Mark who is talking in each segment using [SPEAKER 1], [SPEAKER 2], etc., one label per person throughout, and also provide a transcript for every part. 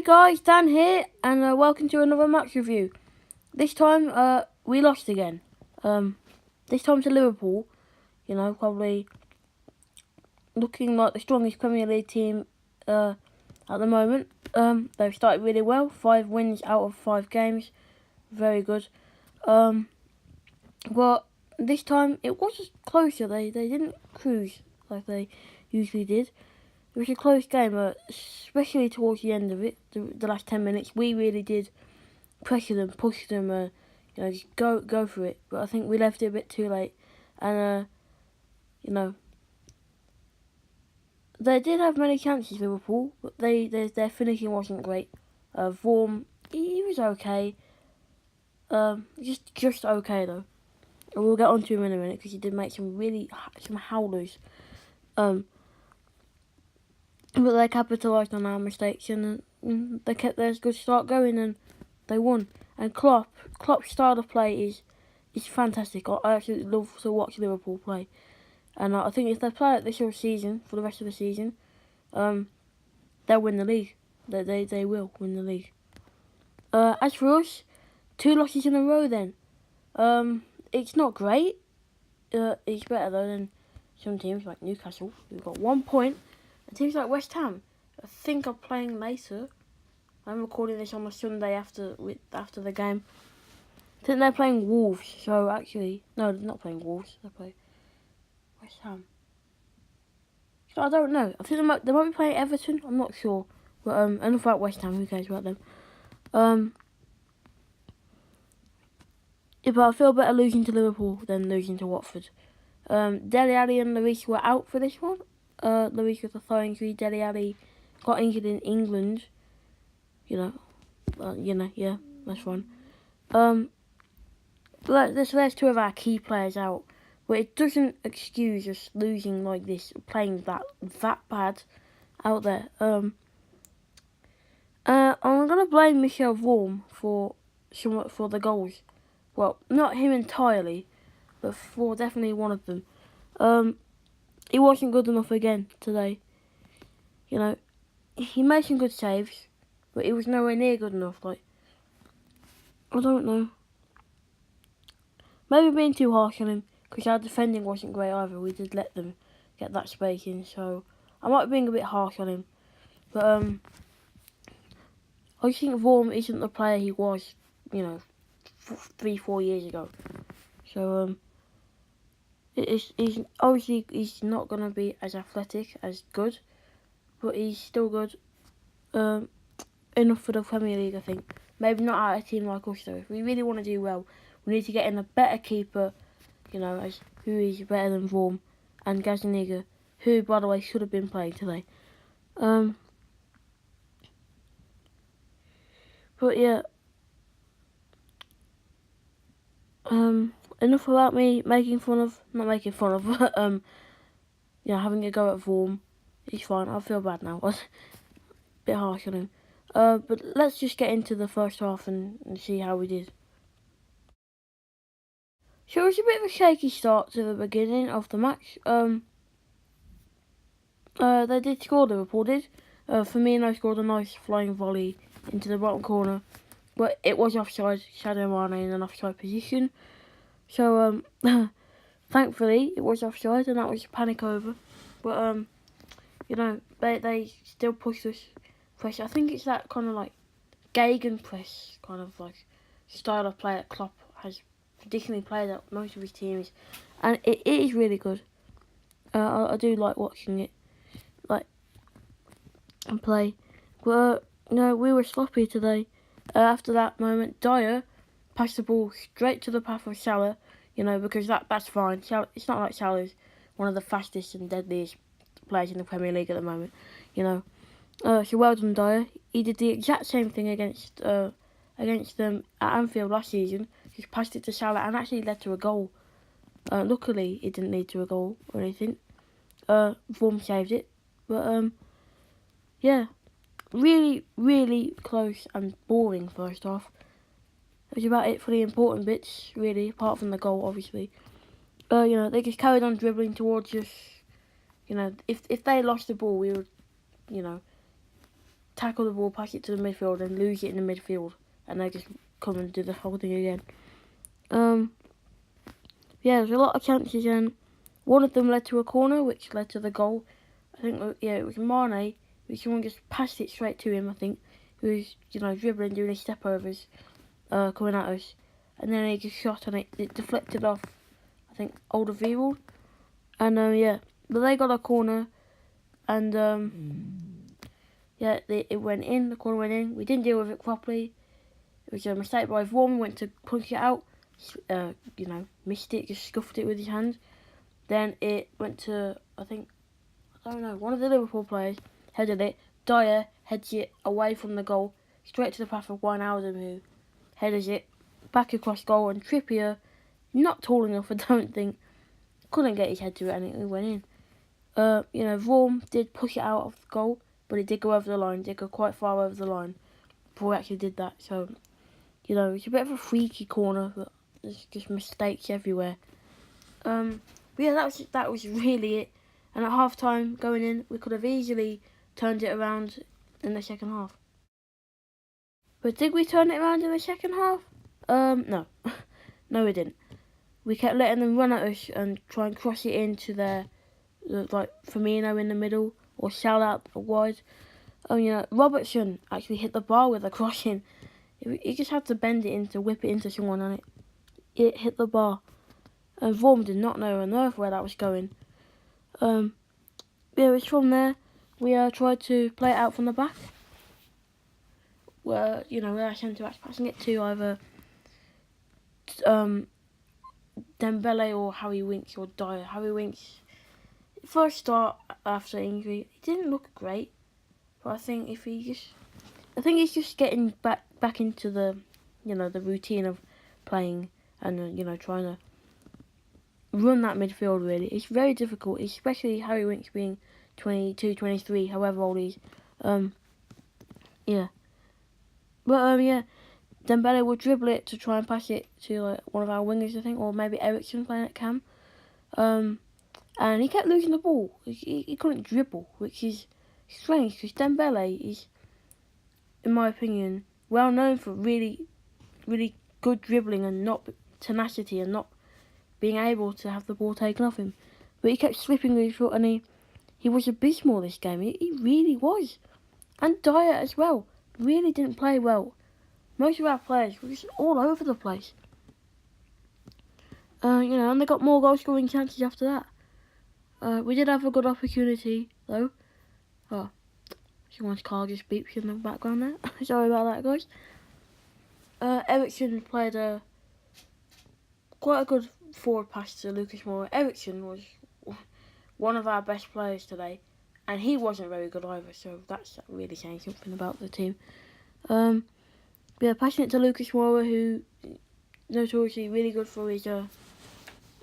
[SPEAKER 1] guys, Dan here, and welcome to another match review. This time, we lost again. This time to Liverpool. You know, probably looking like the strongest Premier League team at the moment. They've started really well. 5 wins out of 5 games. Very good. But this time, it was closer. They didn't cruise like they usually did. It was a close game, especially towards the end of it, the last 10 minutes. We really did pressure them, push them, just go for it. But I think we left it a bit too late. And, they did have many chances, Liverpool, but their finishing wasn't great. Vorm, he was okay. Just okay, though. And we'll get on to him in a minute, because he did make some howlers. But they capitalised on our mistakes, and they kept their good start going, and they won. And Klopp's style of play is fantastic. I absolutely love to watch Liverpool play. And I think if they play it this whole season, for the rest of the season, they'll win the league. They will win the league. As for us, 2 losses in a row then. It's not great. It's better though than some teams like Newcastle, who've got 1 point. And teams like West Ham, I think are playing later. I'm recording this on a Sunday after the game. I think they're playing Wolves. So actually, no, they're not playing Wolves. They play West Ham. So I don't know. I think they might be playing Everton. I'm not sure. But enough about West Ham. Who cares about them? Yeah, but I feel better losing to Liverpool than losing to Watford. Dele Alli and Lloris were out for this one. Lloris with a thigh injury. Dele Alli got injured in England. Yeah, that's fine. But there's 2 of our key players out. But it doesn't excuse us losing like this, playing that bad out there. I'm gonna blame Michel Vorm for the goals. Well, not him entirely, but for definitely one of them. He wasn't good enough again today. You know, he made some good saves, but he was nowhere near good enough. Like, I don't know. Maybe being too harsh on him, because our defending wasn't great either. We did let them get that space in, so I might be being a bit harsh on him. But I just think Vorm isn't the player he was, 3-4 years ago. So he's not gonna be as athletic, as good, but he's still good. Enough for the Premier League, I think. Maybe not at a team like us though. If we really want to do well, we need to get in a better keeper, who is better than Vorm, and Gazaniga, who by the way should have been playing today. But yeah. Enough about me not making fun of, but having a go at Vorm. He's fine. I feel bad now. I was a bit harsh on him. But let's just get into the first half and see how we did. So it was a bit of a shaky start to the beginning of the match. They did score, Liverpool did. Firmino scored a nice flying volley into the bottom corner, but it was offside. Sadio Mane in an offside position. So thankfully it was offside and that was panic over. But they still pushed us. Press. I think it's that kind of like gegenpress kind of like style of play that Klopp has traditionally played at most of his teams, and it is really good. I do like watching it, and play. But we were sloppy today. After that moment, Dyer passed the ball straight to the path of Salah. Because that's fine. It's not like Salah's one of the fastest and deadliest players in the Premier League at the moment. So well done, Dyer. He did the exact same thing against them at Anfield last season. Just passed it to Salah and actually led to a goal. Luckily, it didn't lead to a goal or anything. Vorm saved it. But, yeah. Really, really close and boring first half. That was about it for the important bits, really, apart from the goal, obviously. They just carried on dribbling towards us. If they lost the ball, we would, tackle the ball, pass it to the midfield, and lose it in the midfield, and they just come and do the whole thing again. Yeah, there's a lot of chances, and one of them led to a corner, which led to the goal. I think, it was Mane, which someone just passed it straight to him, I think, who was, dribbling, doing his step overs, coming at us. And then he just shot, and it deflected off, I think, Alderweireld. And, but they got a corner, and, it went in, the corner went in. We didn't deal with it properly. It was a mistake by Vorm, went to punch it out, missed it, just scuffed it with his hand. Then it went to, one of the Liverpool players headed it. Dyer heads it away from the goal, straight to the path of Wijnaldum, who headers it back across goal, and Trippier, not tall enough, I don't think, couldn't get his head to it, and it went in. Vorm did push it out of the goal, but it did go over the line, did go quite far over the line before he actually did that. So, it's a bit of a freaky corner, but there's just mistakes everywhere. That was really it. And at half time going in, we could have easily turned it around in the second half. But did we turn it around in the second half? No. No, we didn't. We kept letting them run at us and try and cross it into like Firmino in the middle, or shout out wide. Robertson actually hit the bar with a crossing. He just had to bend it in to whip it into someone, and it hit the bar. And Vorm did not know on earth where that was going. It was from there we tried to play it out from the back. Where our centre-backs passing it to either Dembele or Harry Winks or Dyer. Harry Winks, first start after injury, he didn't look great, but I think he's just getting back into the the routine of playing, and trying to run that midfield. Really, it's very difficult, especially Harry Winks being 22, 23, however old he is. Dembele would dribble it to try and pass it to one of our wingers, I think, or maybe Ericsson playing at cam. And he kept losing the ball. He couldn't dribble, which is strange, because Dembele is, in my opinion, well known for really, really good dribbling and not tenacity, and not being able to have the ball taken off him. But he kept slipping with his foot, and he was abysmal this game. He really was. And Dyer as well really didn't play well. Most of our players were just all over the place. And they got more goal scoring chances after that. We did have a good opportunity though. Oh, someone's car just beeps in the background there. Sorry about that, guys. Ericsson played quite a good forward pass to Lucas Moura. Ericsson was one of our best players today, and he wasn't very good either, so that's really saying something about the team. Passing it to Lucas Moura, who notoriously really good for his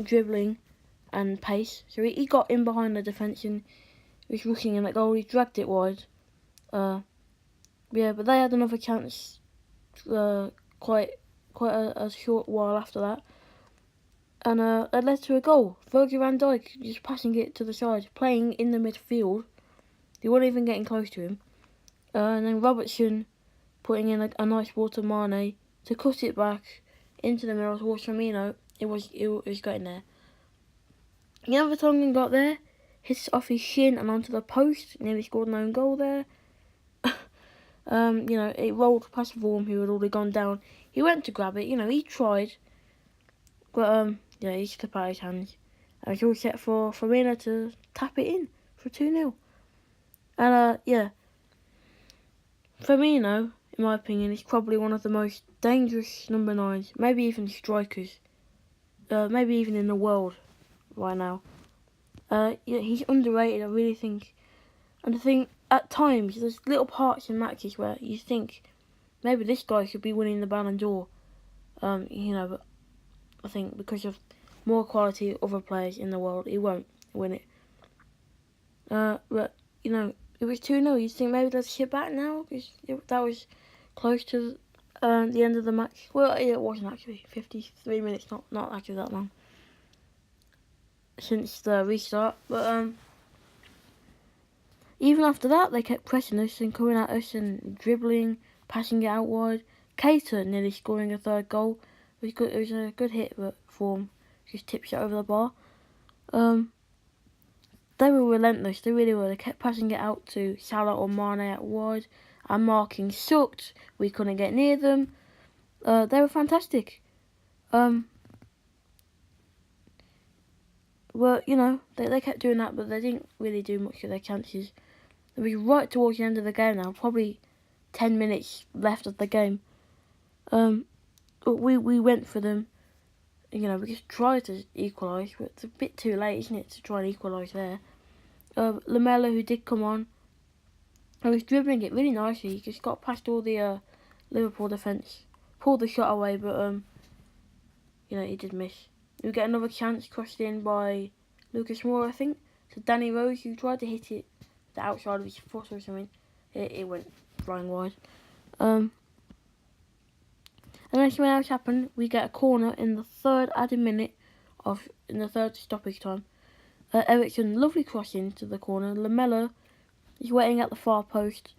[SPEAKER 1] dribbling and pace. So he got in behind the defence and was rushing in that goal. He dragged it wide. But they had another chance quite a short while after that. And that led to a goal. Virgil van Dijk just passing it to the side, playing in the midfield. They weren't even getting close to him. And then Robertson putting in a nice ball to Mane to cut it back into the middle towards Firmino. It was getting there. Jan Vertonghen got there, hit off his shin and onto the post, nearly scored an own goal there. It rolled past Vorm, who had already gone down. He went to grab it, he tried, but he slipped out his hands. And it's all set for Firmino to tap it in for 2-0. And Firmino, in my opinion, is probably one of the most dangerous number 9s, maybe even strikers, maybe even in the world right now. He's underrated, I really think. And I think at times there's little parts in matches where you think maybe this guy should be winning the Ballon d'Or. But I think because of more quality of other players in the world, he won't win it. But it was 2-0. You think maybe let's sit back now? Because that was close to the end of the match. Well, it wasn't actually. 53 minutes, not actually that long since the restart. But even after that, they kept pressing us and coming at us and dribbling, passing it out wide. Cater nearly scoring a third goal. It was a good hit, but form just tipped it over the bar. They were relentless, they really were. They kept passing it out to Salah or Mane out wide. Our marking sucked. We couldn't get near them. They were fantastic. Well, you know, they kept doing that, but they didn't really do much of their chances. It was right towards the end of the game now, probably 10 minutes left of the game. But we went for them. You know, we just tried to equalise, but it's a bit too late, isn't it, to try and equalise there. Lamella, who did come on, I was dribbling it really nicely. He just got past all the Liverpool defence, pulled the shot away, but you know, he did miss. We get another chance crossed in by Lucas Moore, I think, to Danny Rose, who tried to hit it the outside of his foot or something. It went flying wide. And then something else happened. We get a corner in the third added minute in the third stoppage time. Ericsson, lovely crossing to the corner. Lamella is waiting at the far post.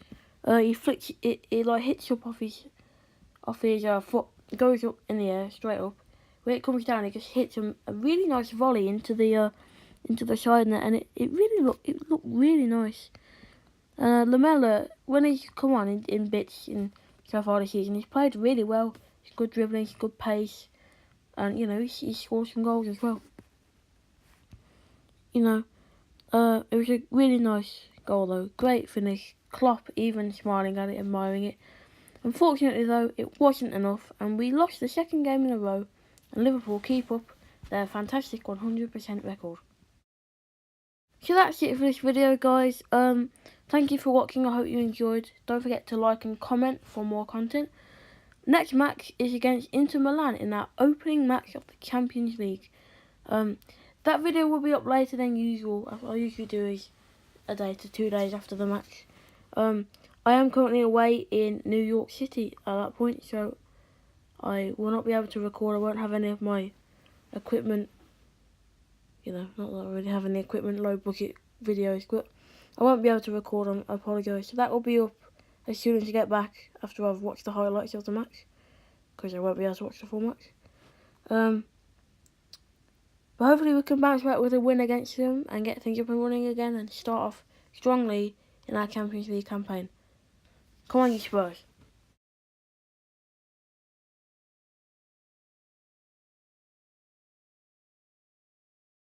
[SPEAKER 1] He flicks it. It like hits up off his foot, goes up in the air straight up. When it comes down, it just hits him a really nice volley into the side net, and it looked really nice. Lamella, when he's come on in bits in so far this season, he's played really well. He's good dribbling, he's good pace, and you know he scored some goals as well. You know, it was a really nice goal though. Great finish. Klopp even smiling at it, admiring it. Unfortunately though, it wasn't enough, and we lost the second game in a row, and Liverpool keep up their fantastic 100% record. So that's it for this video, guys. Thank you for watching. I hope you enjoyed. Don't forget to like and comment for more content. Next match is against Inter Milan in our opening match of the Champions League. That video will be up later than usual. As I usually do is a day to 2 days after the match. I am currently away in New York City at that point, so I will not be able to record. I won't have any of my equipment. You know, not that I really have any equipment, low budget videos, but I won't be able to record them. I apologise. So that will be up as soon as I get back after I've watched the highlights of the match, because I won't be able to watch the full match. But hopefully we can bounce back with a win against them and get things up and running again and start off strongly in our Champions League campaign. Come on, you Spurs.